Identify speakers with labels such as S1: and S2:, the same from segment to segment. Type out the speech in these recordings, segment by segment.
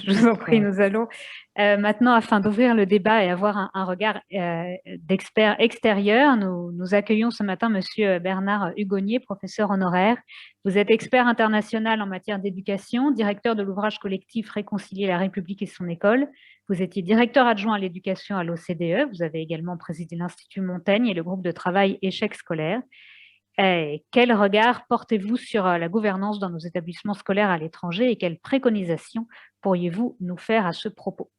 S1: Je vous en prie, nous allons maintenant, afin d'ouvrir le débat et avoir un regard d'expert extérieur, nous accueillons ce matin Monsieur Bernard Hugonnier, professeur honoraire. Vous êtes expert international en matière d'éducation, directeur de l'ouvrage collectif Réconcilier la République et son école. Vous étiez directeur adjoint à l'éducation à l'OCDE. Vous avez également présidé l'Institut Montaigne et le groupe de travail Échecs scolaires. Quel regard portez-vous sur la gouvernance dans nos établissements scolaires à l'étranger et quelles préconisations pourriez-vous nous faire à ce propos?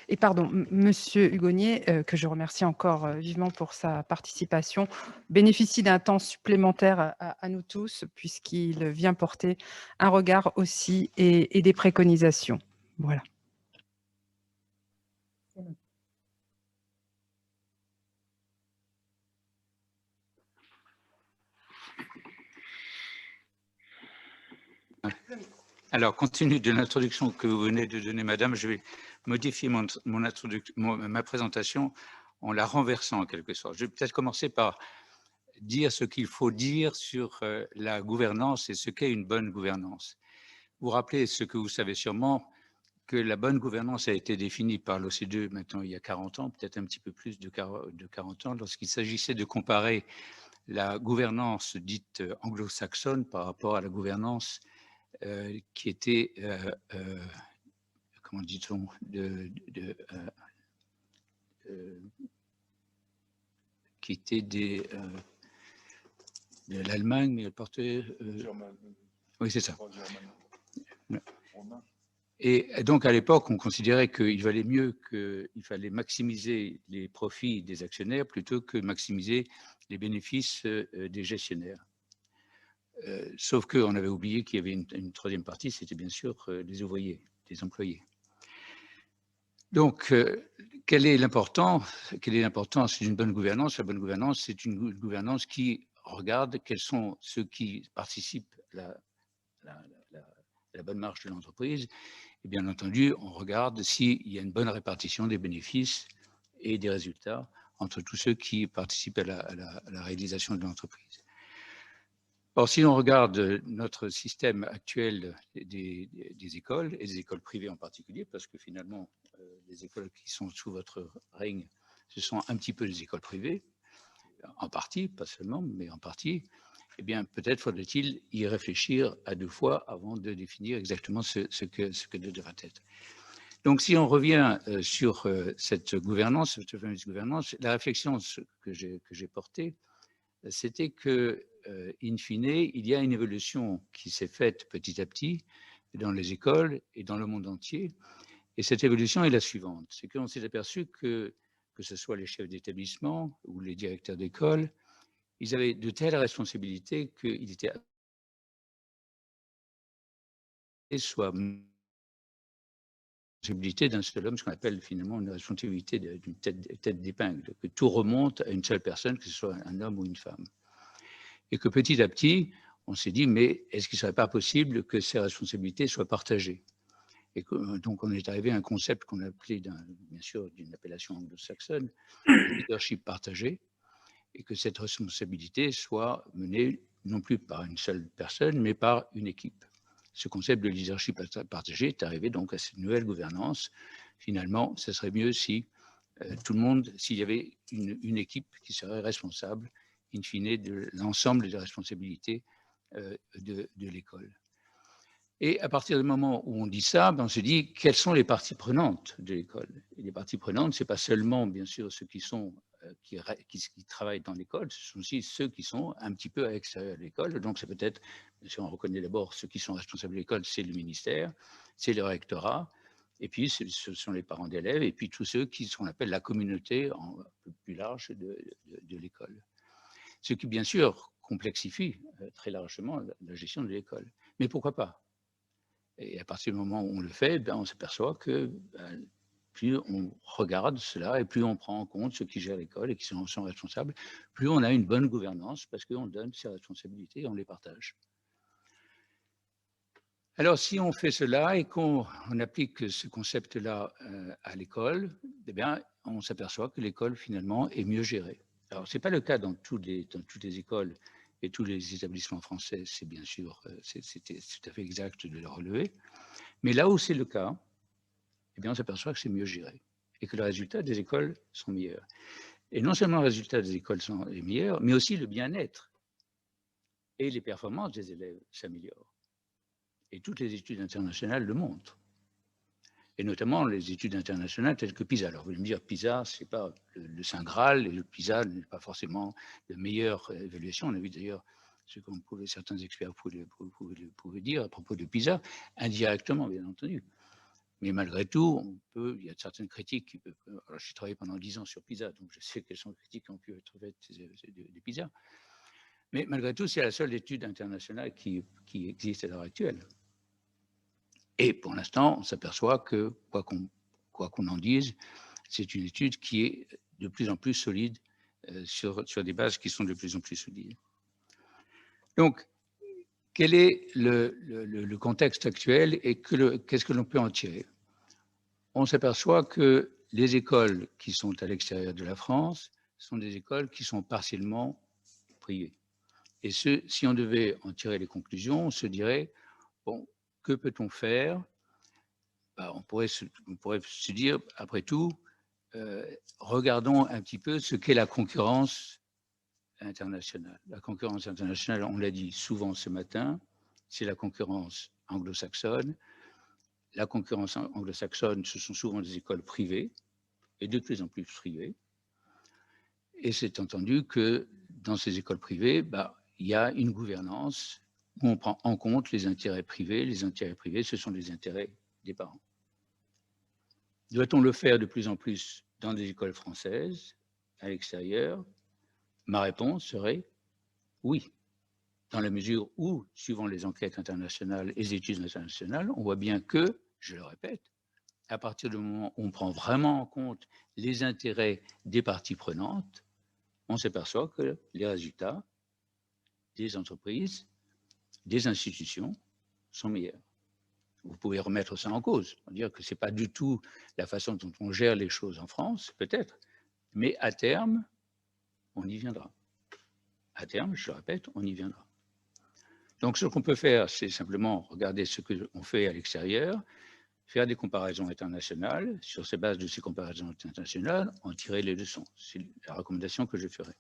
S2: Et pardon, Monsieur Hugonnier, que je remercie encore vivement pour sa participation, bénéficie d'un temps supplémentaire à nous tous, puisqu'il vient porter un regard aussi et des préconisations. Voilà.
S3: Alors, compte tenu de l'introduction que vous venez de donner, madame, je vais modifier ma présentation en la renversant en quelque sorte. Je vais peut-être commencer par dire ce qu'il faut dire sur la gouvernance et ce qu'est une bonne gouvernance. Vous rappelez ce que vous savez sûrement, que la bonne gouvernance a été définie par l'OCDE maintenant il y a 40 ans, peut-être un petit peu plus de 40 ans, lorsqu'il s'agissait de comparer la gouvernance dite anglo-saxonne par rapport à la gouvernance qui était, comment dit-on, qui était de l'Allemagne, mais elle portait... oui, c'est ça. Et donc, à l'époque, on considérait qu'il valait mieux qu'il fallait maximiser les profits des actionnaires plutôt que maximiser les bénéfices des gestionnaires. Sauf qu'on avait oublié qu'il y avait une troisième partie, c'était bien sûr les ouvriers, les employés. Donc, quelle est l'importance d'une bonne gouvernance? La bonne gouvernance, c'est une gouvernance qui regarde quels sont ceux qui participent à la bonne marche de l'entreprise. Et bien entendu, on regarde s'il y a une bonne répartition des bénéfices et des résultats entre tous ceux qui participent à la réalisation de l'entreprise. Or, si on regarde notre système actuel des écoles, et des écoles privées en particulier, parce que finalement, les écoles qui sont sous votre règne, ce sont un petit peu des écoles privées, en partie, pas seulement, mais en partie, eh bien, peut-être faudrait-il y réfléchir à deux fois avant de définir exactement ce que devrait être. Donc, si on revient sur cette gouvernance, cette fameuse gouvernance, la réflexion que j'ai portée, c'était que, in fine, il y a une évolution qui s'est faite petit à petit dans les écoles et dans le monde entier. Et cette évolution est la suivante. C'est qu'on s'est aperçu que ce soit les chefs d'établissement ou les directeurs d'école, ils avaient de telles responsabilités qu'il était soit responsabilité d'un seul homme, ce qu'on appelle finalement une responsabilité d'une tête d'épingle, que tout remonte à une seule personne, que ce soit un homme ou une femme. Et que petit à petit, on s'est dit, mais est-ce qu'il ne serait pas possible que ces responsabilités soient partagées? Et que, donc, on est arrivé à un concept qu'on a appelé, bien sûr, d'une appellation anglo-saxonne, leadership partagé, et que cette responsabilité soit menée non plus par une seule personne, mais par une équipe. Ce concept de leadership partagé est arrivé donc à cette nouvelle gouvernance. Finalement, ce serait mieux si tout le monde, s'il y avait une équipe qui serait responsable, in fine, de l'ensemble des responsabilités de l'école. Et à partir du moment où on dit ça, on se dit quelles sont les parties prenantes de l'école. Et les parties prenantes, ce n'est pas seulement, bien sûr, ceux qui travaillent dans l'école, ce sont aussi ceux qui sont un petit peu à l'extérieur de l'école. Donc, c'est peut-être, si on reconnaît d'abord ceux qui sont responsables de l'école, c'est le ministère, c'est le rectorat, et puis ce sont les parents d'élèves, et puis tous ceux qu'on appelle la communauté un peu plus large de l'école. Ce qui, bien sûr, complexifie très largement la gestion de l'école. Mais pourquoi pas? Et à partir du moment où on le fait, on s'aperçoit que plus on regarde cela et plus on prend en compte ceux qui gèrent l'école et qui sont responsables, plus on a une bonne gouvernance parce qu'on donne ces responsabilités et on les partage. Alors, si on fait cela et qu'on applique ce concept-là à l'école, eh bien, on s'aperçoit que l'école, finalement, est mieux gérée. Alors, ce n'est pas le cas dans toutes les écoles et tous les établissements français, c'est bien sûr, c'est tout à fait exact de le relever. Mais là où c'est le cas, eh bien, on s'aperçoit que c'est mieux géré et que le résultat des écoles sont meilleurs. Et non seulement le résultat des écoles est meilleur, mais aussi le bien-être et les performances des élèves s'améliorent. Et toutes les études internationales le montrent. Et notamment les études internationales telles que PISA. Alors, vous allez me dire, PISA, ce n'est pas le Saint Graal, et le PISA n'est pas forcément la meilleure évaluation. On a vu d'ailleurs ce que certains experts pouvaient dire à propos de PISA, indirectement, bien entendu. Mais malgré tout, il y a certaines critiques. Alors, j'ai travaillé pendant 10 ans sur PISA, donc je sais quelles sont les critiques qui ont pu être faites de PISA. Mais malgré tout, c'est la seule étude internationale qui existe à l'heure actuelle. Et pour l'instant, on s'aperçoit que, quoi qu'on en dise, c'est une étude qui est de plus en plus solide sur des bases qui sont de plus en plus solides. Donc, quel est le contexte actuel et qu'est-ce que l'on peut en tirer? On s'aperçoit que les écoles qui sont à l'extérieur de la France sont des écoles qui sont partiellement privées. Et si on devait en tirer les conclusions, on se dirait, bon, que peut-on faire? On pourrait se dire, après tout, regardons un petit peu ce qu'est la concurrence internationale. La concurrence internationale, on l'a dit souvent ce matin, c'est la concurrence anglo-saxonne. La concurrence anglo-saxonne, ce sont souvent des écoles privées, et de plus en plus privées. Et c'est entendu que dans ces écoles privées, il y a une gouvernance où on prend en compte les intérêts privés. Les intérêts privés, ce sont les intérêts des parents. Doit-on le faire de plus en plus dans des écoles françaises, à l'extérieur? Ma réponse serait oui, dans la mesure où, suivant les enquêtes internationales et les études internationales, on voit bien que, je le répète, à partir du moment où on prend vraiment en compte les intérêts des parties prenantes, on s'aperçoit que les résultats des entreprises, des institutions sont meilleurs. Vous pouvez remettre ça en cause, dire que ce n'est pas du tout la façon dont on gère les choses en France, peut-être, mais à terme, on y viendra. À terme, je le répète, on y viendra. Donc, ce qu'on peut faire, c'est simplement regarder ce qu'on fait à l'extérieur, faire des comparaisons internationales, sur ces bases de ces comparaisons internationales, en tirer les leçons. C'est la recommandation que je ferai.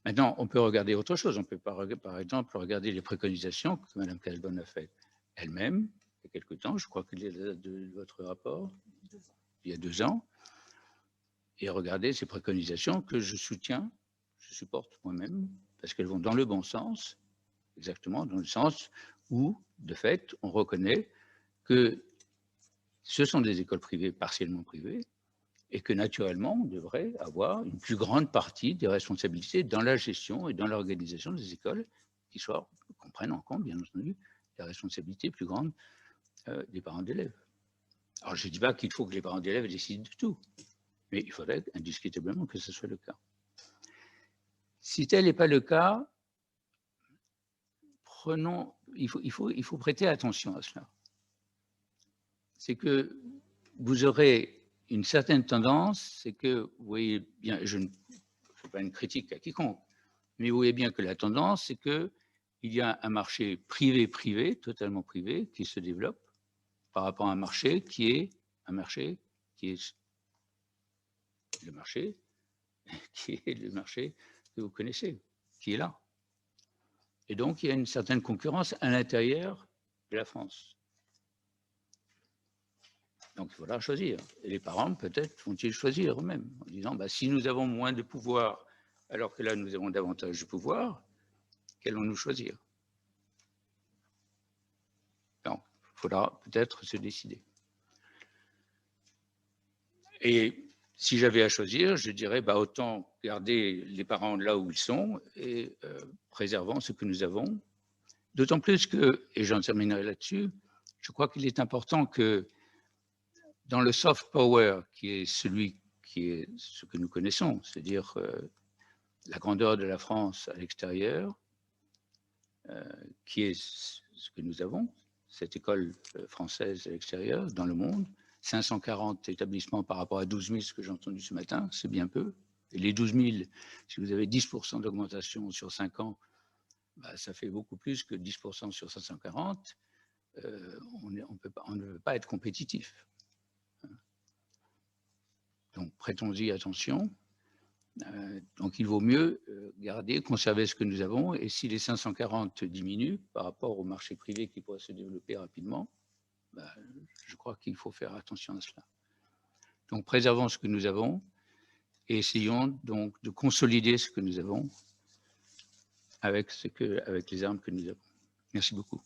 S3: Maintenant, on peut regarder autre chose. On peut, par exemple, regarder les préconisations que Mme Casbonne a faites elle-même, il y a quelque temps, je crois qu'il est de votre rapport, il y a 2 ans, et regarder ces préconisations que je soutiens, je supporte moi-même, parce qu'elles vont dans le bon sens, exactement dans le sens où, de fait, on reconnaît que ce sont des écoles privées partiellement privées et que, naturellement, on devrait avoir une plus grande partie des responsabilités dans la gestion et dans l'organisation des écoles qu'on prenne en compte, bien entendu, la responsabilité plus grande des parents d'élèves. Alors, je ne dis pas qu'il faut que les parents d'élèves décident de tout, mais il faudrait indiscutablement que ce soit le cas. Si tel n'est pas le cas, il faut prêter attention à cela. C'est que vous aurez une certaine tendance, c'est que, vous voyez bien, je ne fais pas une critique à quiconque, mais vous voyez bien que la tendance, c'est qu'il y a un marché privé-privé, totalement privé, qui se développe par rapport à un marché qui est le marché que vous connaissez, qui est là. Et donc, il y a une certaine concurrence à l'intérieur de la France. Donc, il faudra choisir. Et les parents, peut-être, vont-ils choisir eux-mêmes, en disant, si nous avons moins de pouvoir, alors que là, nous avons davantage de pouvoir, qu'allons-nous choisir? Donc, il faudra peut-être se décider. Et si j'avais à choisir, je dirais, autant garder les parents là où ils sont et préservant ce que nous avons. D'autant plus que, et j'en terminerai là-dessus, je crois qu'il est important que dans le soft power, qui est ce que nous connaissons, c'est-à-dire la grandeur de la France à l'extérieur, qui est ce que nous avons, cette école française à l'extérieur, dans le monde, 540 établissements par rapport à 12 000, ce que j'ai entendu ce matin, c'est bien peu. Et les 12 000, si vous avez 10% d'augmentation sur 5 ans, ça fait beaucoup plus que 10% sur 540. on ne veut pas être compétitif. Donc, prêtons-y attention. Donc, il vaut mieux garder, conserver ce que nous avons. Et si les 540 diminuent par rapport au marché privé qui pourrait se développer rapidement, je crois qu'il faut faire attention à cela. Donc, préservons ce que nous avons et essayons donc de consolider ce que nous avons avec les armes que nous avons. Merci beaucoup.